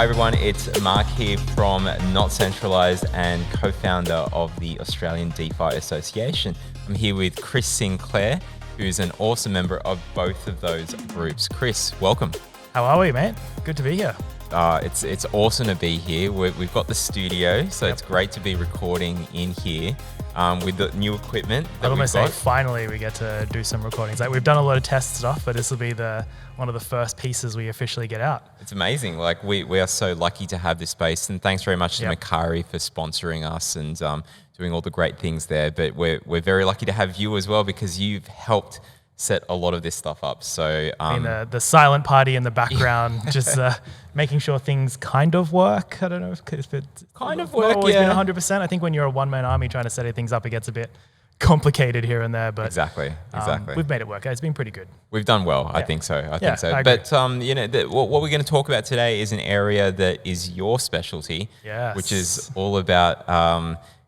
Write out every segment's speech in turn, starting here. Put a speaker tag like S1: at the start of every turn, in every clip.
S1: Hi everyone, it's Mark here from NotCentralised and co-founder of the Australian DeFi Association. I'm here with Chris Sinclair, who's an awesome member of both of those groups. Chris, welcome.
S2: How are we, mate? Good to be here.
S1: It's awesome to be here. We've got the studio, so It's great to be recording in here with the new equipment that
S2: I'd almost
S1: we've
S2: say
S1: got.
S2: finally we get to do some recordings. Like we've done a lot of test stuff, but this will be one of the first pieces we officially get out.
S1: It's amazing. Like we are so lucky to have this space, and thanks very much to Macari for sponsoring us and doing all the great things there. But we're very lucky to have you as well, because you've helped set a lot of this stuff up. So
S2: the silent party in the background, just making sure things kind of work. I don't know if it's
S1: kind of
S2: not
S1: work.
S2: always been 100%. I think when you're a one-man army trying to set things up, it gets a bit complicated here and there. But
S1: Exactly.
S2: We've made it work. It's been pretty good.
S1: We've done well. I think so. I think so.
S2: I agree.
S1: But what we're going to talk about today is an area that is your specialty,
S2: Yes.
S1: which is all about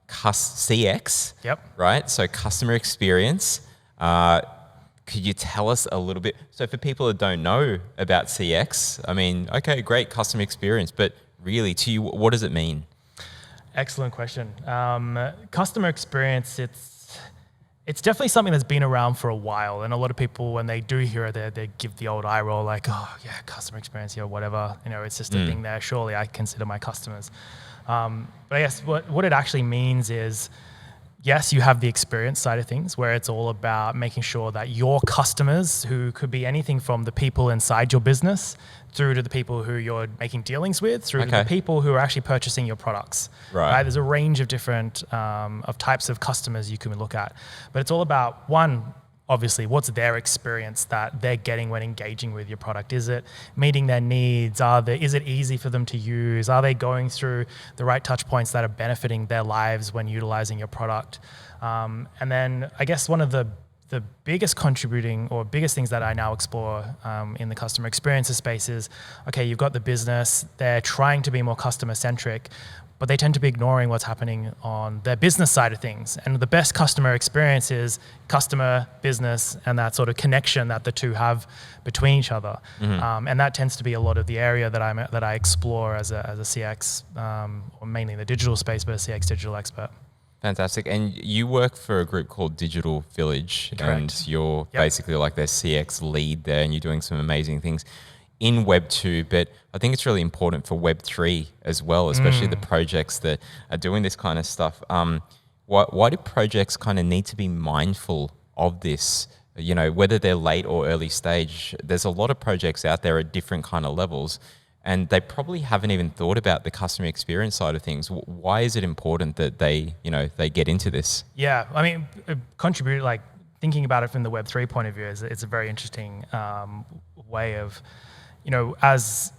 S1: CX.
S2: Yep.
S1: Right. So customer experience. Could you tell us a little bit? So for people that don't know about CX, I mean, okay, great customer experience, but really to you, what does it mean?
S2: Excellent question. Customer experience, it's definitely something that's been around for a while, and a lot of people, when they do hear it, they give the old eye roll, like, oh yeah, customer experience, whatever. It's just a thing there. Surely I consider my customers. But I guess what it actually means is, yes, you have the experience side of things, where it's all about making sure that your customers, who could be anything from the people inside your business through to the people who you're making dealings with, through to the people who are actually purchasing your products. Right? There's a range of different of types of customers you can look at. But it's all about, one, obviously, what's their experience that they're getting when engaging with your product? Is it meeting their needs? Is it easy for them to use? Are they going through the right touch points that are benefiting their lives when utilizing your product? And then I guess one of the biggest contributing or biggest things that I now explore in the customer experiences space is, okay, you've got the business, they're trying to be more customer centric, but they tend to be ignoring what's happening on their business side of things. And the best customer experience is customer, business, and that sort of connection that the two have between each other. And that tends to be a lot of the area that I explore as a CX, or mainly in the digital space, but a CX digital expert.
S1: Fantastic. And you work for a group called Digital Village.
S2: Correct.
S1: And you're basically like their CX lead there, and you're doing some amazing things in Web 2, but I think it's really important for Web 3 as well, especially the projects that are doing this kind of stuff. Why do projects kind of need to be mindful of this? Whether they're late or early stage, there's a lot of projects out there at different kind of levels, and they probably haven't even thought about the customer experience side of things. Why is it important that they get into this? Yeah,
S2: I mean, thinking about it from the Web 3 point of view, it's a very interesting way of, as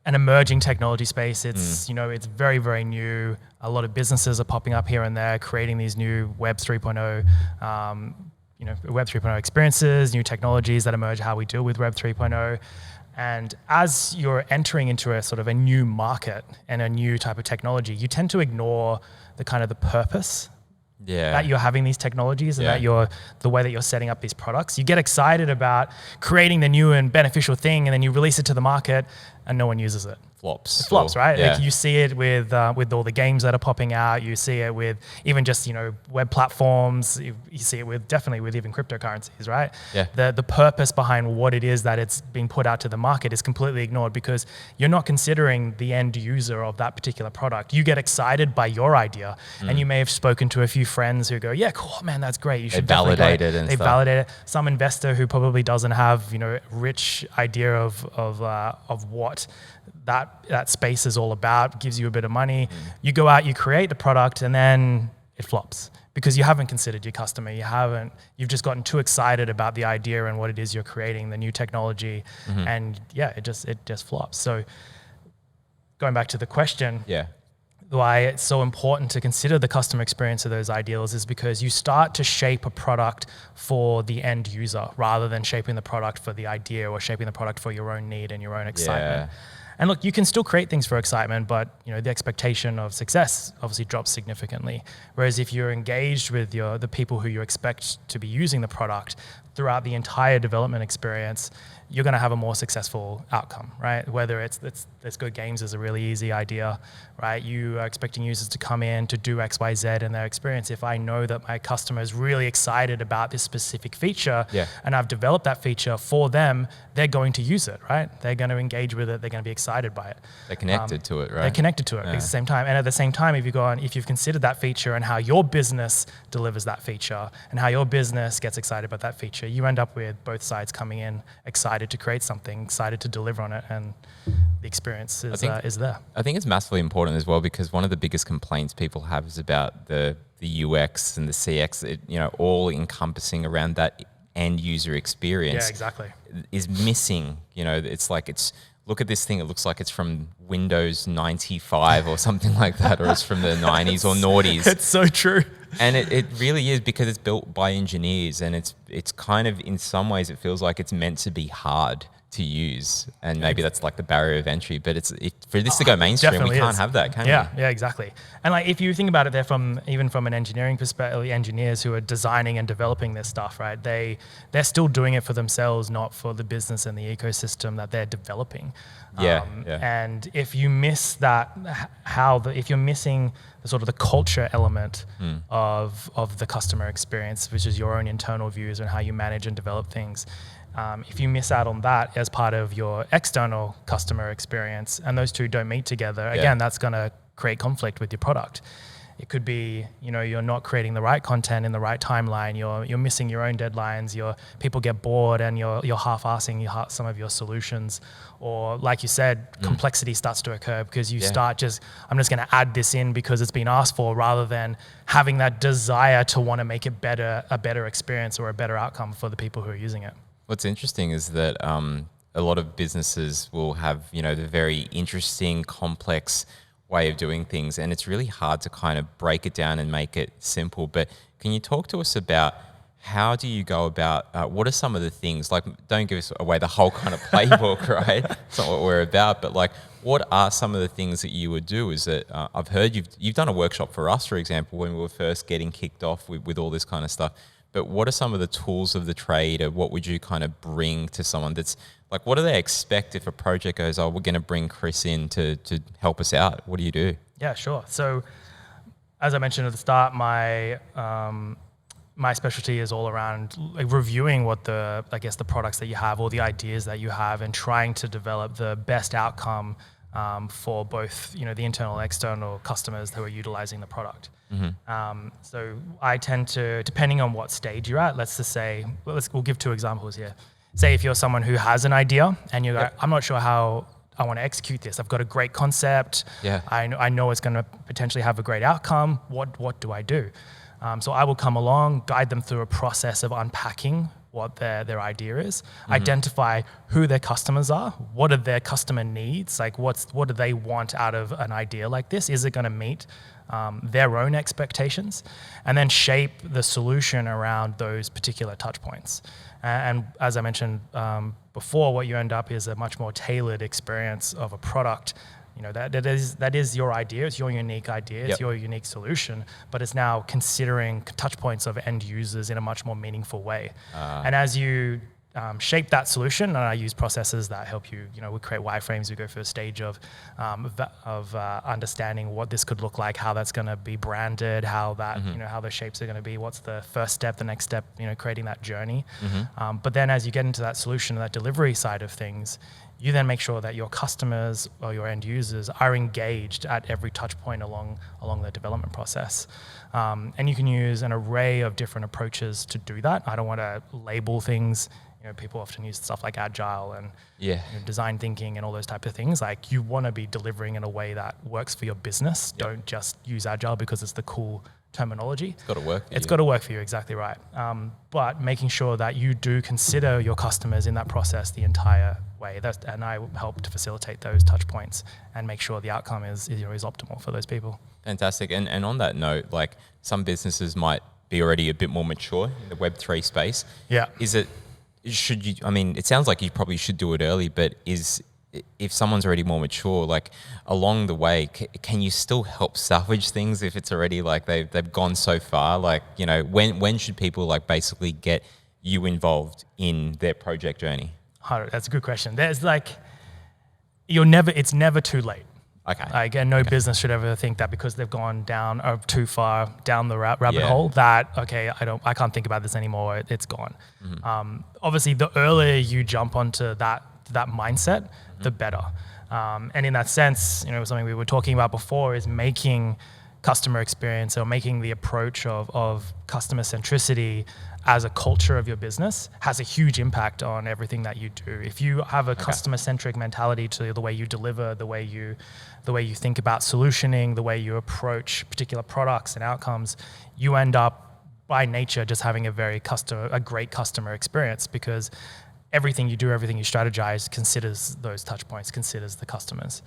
S2: an emerging technology space, it's it's very, very new. A lot of businesses are popping up here and there, creating these new Web 3.0, Web 3.0 experiences, new technologies that emerge how we deal with Web 3.0. And as you're entering into a sort of a new market and a new type of technology, you tend to ignore the purpose that you're having these technologies and that the way that you're setting up these products. You get excited about creating the new and beneficial thing, and then you release it to the market and no one uses it.
S1: It
S2: flops, right? Yeah. Like you see it with all the games that are popping out. You see it with even just web platforms. You see it definitely with even cryptocurrencies, right?
S1: Yeah.
S2: The purpose behind what it is that it's being put out to the market is completely ignored, because you're not considering the end user of that particular product. You get excited by your idea, and you may have spoken to a few friends who go, "Yeah, cool, man, that's great. You should
S1: validate it."
S2: They validate it. Some investor who probably doesn't have rich idea of what that space is all about, gives you a bit of money. You go out, you create the product, and then it flops because you haven't considered your customer. You've just gotten too excited about the idea and what it is you're creating, the new technology, and it just flops. So going back to the question, why it's so important to consider the customer experience of those ideals is because you start to shape a product for the end user rather than shaping the product for the idea or shaping the product for your own need and your own excitement. And look, you can still create things for excitement, but the expectation of success obviously drops significantly. Whereas if you're engaged with the people who you expect to be using the product throughout the entire development experience, you're going to have a more successful outcome, right? Whether it's let's go games is a really easy idea, right? You are expecting users to come in to do X, Y, Z in their experience. If I know that my customer is really excited about this specific feature and I've developed that feature for them, they're going to use it, right? They're going to engage with it. They're going to be excited by it.
S1: They're connected to it, right?
S2: They're connected to it at the same time. And at the same time, if you've considered that feature and how your business delivers that feature and how your business gets excited about that feature, you end up with both sides coming in excited to create something, excited to deliver on it, and the experience is there.
S1: I think it's massively important as well, because one of the biggest complaints people have is about the UX and the CX, all encompassing around that end user experience.
S2: Yeah, exactly.
S1: Is missing. Look at this thing, it looks like it's from Windows 95 or something like that, or it's from the 90s or noughties.
S2: It's so true.
S1: And it really is, because it's built by engineers, and it's kind of, in some ways, it feels like it's meant to be hard to use, and maybe that's like the barrier of entry. But for this to go mainstream, we can't have that, can we?
S2: Yeah, exactly. And if you think about it, even from an engineering perspective, engineers who are designing and developing this stuff, right? They're still doing it for themselves, not for the business and the ecosystem that they're developing. And if you miss that, if you're missing the sort of the culture element of the customer experience, which is your own internal views and how you manage and develop things. If you miss out on that as part of your external customer experience, and those two don't meet together, again, that's going to create conflict with your product. It could be, you're not creating the right content in the right timeline. You're missing your own deadlines. People get bored, and you're half-assing some of your solutions. Or, like you said, complexity starts to occur because you start I'm just going to add this in because it's been asked for, rather than having that desire to want to make it a better experience or a better outcome for the people who are using it.
S1: What's interesting is that a lot of businesses will have, the very interesting, complex way of doing things, and it's really hard to kind of break it down and make it simple. But can you talk to us about how do you go about, what are some of the things, like, don't give us away the whole kind of playbook, right? It's not what we're about, but what are some of the things that you would do? Is that I've heard you've done a workshop for us, for example, when we were first getting kicked off with all this kind of stuff. But what are some of the tools of the trade, or what would you kind of bring to someone that's like, what do they expect if a project goes, oh, we're going to bring Chris in to help us out? What do you do?
S2: Yeah, sure. So as I mentioned at the start, my specialty is all around reviewing what the products that you have, or the ideas that you have, and trying to develop the best outcome for both, the internal and external customers who are utilizing the product. So I tend to, depending on what stage you're at, we'll give two examples here. Say if you're someone who has an idea and you're like, I'm not sure how I want to execute this. I've got a great concept. I know it's going to potentially have a great outcome. What do I do? So I will come along, guide them through a process of unpacking what their idea is, identify who their customers are, what are their customer needs, like what do they want out of an idea like this? Is it going to meet their own expectations? And then shape the solution around those particular touch points. And as I mentioned before, what you end up is a much more tailored experience of a product. That is your idea. It's your unique idea. It's your unique solution. But it's now considering touch points of end users in a much more meaningful way. And as you shape that solution, and I use processes that help you. We create wireframes. We go through a stage of understanding what this could look like, how that's going to be branded, how that how the shapes are going to be. What's the first step, the next step? Creating that journey. But then as you get into that solution, that delivery side of things, you then make sure that your customers or your end users are engaged at every touch point along the development process. And you can use an array of different approaches to do that. I don't want to label things. People often use stuff like agile and design thinking and all those types of things. Like, you want to be delivering in a way that works for your business. Don't just use agile because it's the cool terminology.
S1: It's got to work.
S2: It's got to work for you, exactly right. But making sure that you do consider your customers in that process the entire way. And I help to facilitate those touch points and make sure the outcome is optimal for those people.
S1: Fantastic. And on that note, like, some businesses might be already a bit more mature in the Web3 space.
S2: Yeah.
S1: It sounds like you probably should do it early, but if someone's already more mature, like along the way, can you still help salvage things if it's already like they've gone so far? Like, you know, when should people like basically get you involved in their project journey?
S2: That's a good question. There's like, it's never too late.
S1: Okay.
S2: Like, and no business should ever think that because they've gone down too far down the rabbit hole that, okay, I can't think about this anymore. It's gone. Obviously, the earlier you jump onto that mindset, the better. And in that sense, you know, something we were talking about before is making customer experience or making the approach of customer centricity as a culture of your business has a huge impact on everything that you do. If you have a customer-centric mentality to the way you deliver, the way you think about solutioning, the way you approach particular products and outcomes, you end up by nature just having a great customer experience, because everything you do, everything you strategize considers those touch points, considers the customers.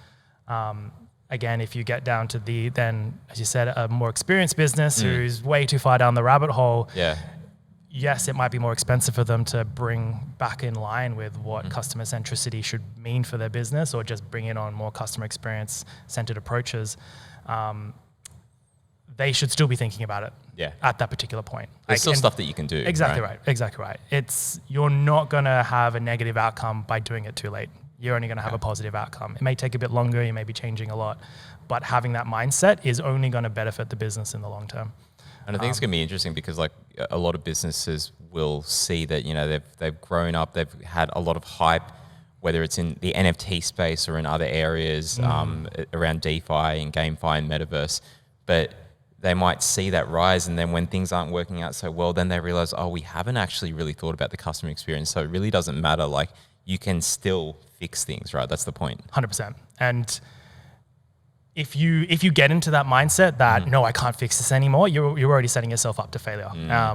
S2: Again, if you get down to then, as you said, a more experienced business who's way too far down the rabbit hole, yes, it might be more expensive for them to bring back in line with what customer centricity should mean for their business, or just bring in on more customer experience centered approaches. They should still be thinking about it at that particular point.
S1: There's still stuff that you can do.
S2: Exactly right. Exactly right. You're not going to have a negative outcome by doing it too late. You're only going to have a positive outcome. It may take a bit longer. You may be changing a lot, but having that mindset is only going to benefit the business in the long term.
S1: And I think it's going to be interesting because like a lot of businesses will see that, you know, they've grown up, they've had a lot of hype, whether it's in the NFT space or in other areas around DeFi and GameFi and Metaverse, but they might see that rise, and then when things aren't working out so well, then they realize, oh, we haven't actually really thought about the customer experience. So it really doesn't matter. Like, you can still fix things, right? That's the point.
S2: 100%. And if you get into that mindset that no, I can't fix this anymore, you're already setting yourself up to failure,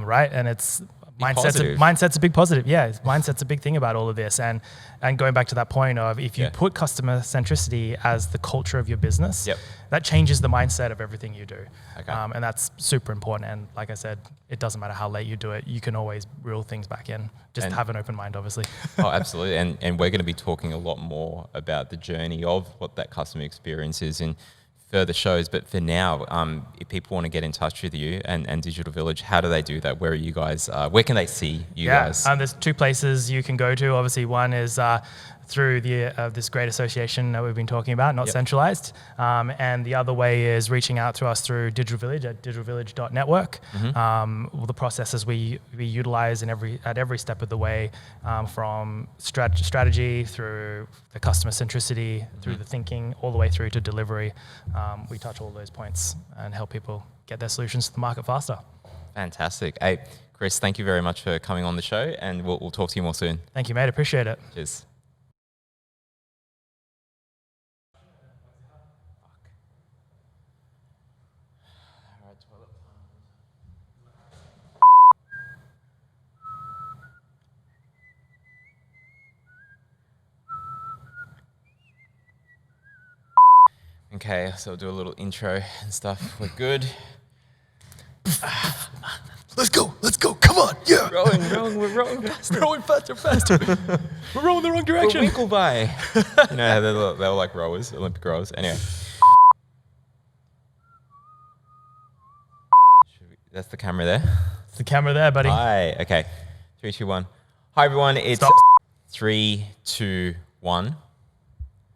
S2: right? And it's mindset's a big positive. Yeah, mindset's a big thing about all of this. And going back to that point of, if you put customer centricity as the culture of your business, that changes the mindset of everything you do. And that's super important. And like I said, it doesn't matter how late you do it. You can always reel things back in. Just have an open mind, obviously.
S1: Oh, absolutely. And we're going to be talking a lot more about the journey of what that customer experience is in further shows. But for now, if people want to get in touch with you and Digital Village, how do they do that? Where are you guys? Where can they see you guys?
S2: There's two places you can go to. Obviously, one is through this great association that we've been talking about, NotCentralised. And the other way is reaching out to us through Digital Village at digitalvillage.network. All the processes we utilize at every step of the way, from strategy through the customer centricity, through the thinking, all the way through to delivery. We touch all those points and help people get their solutions to the market faster.
S1: Fantastic. Hey, Chris, thank you very much for coming on the show, and we'll talk to you more soon.
S2: Thank you, mate. Appreciate it.
S1: Cheers. Okay, so we'll do a little intro and stuff. We're good.
S2: Let's go, come on, yeah.
S1: We're rolling faster.
S2: We're rolling faster. We're rolling the wrong direction.
S1: We're winkle by. You know how they were like rowers, Olympic rowers. Anyway. That's the camera there.
S2: It's the camera there, buddy.
S1: Hi, okay. 3, 2, 1. Hi everyone, it's 3, 2, 1.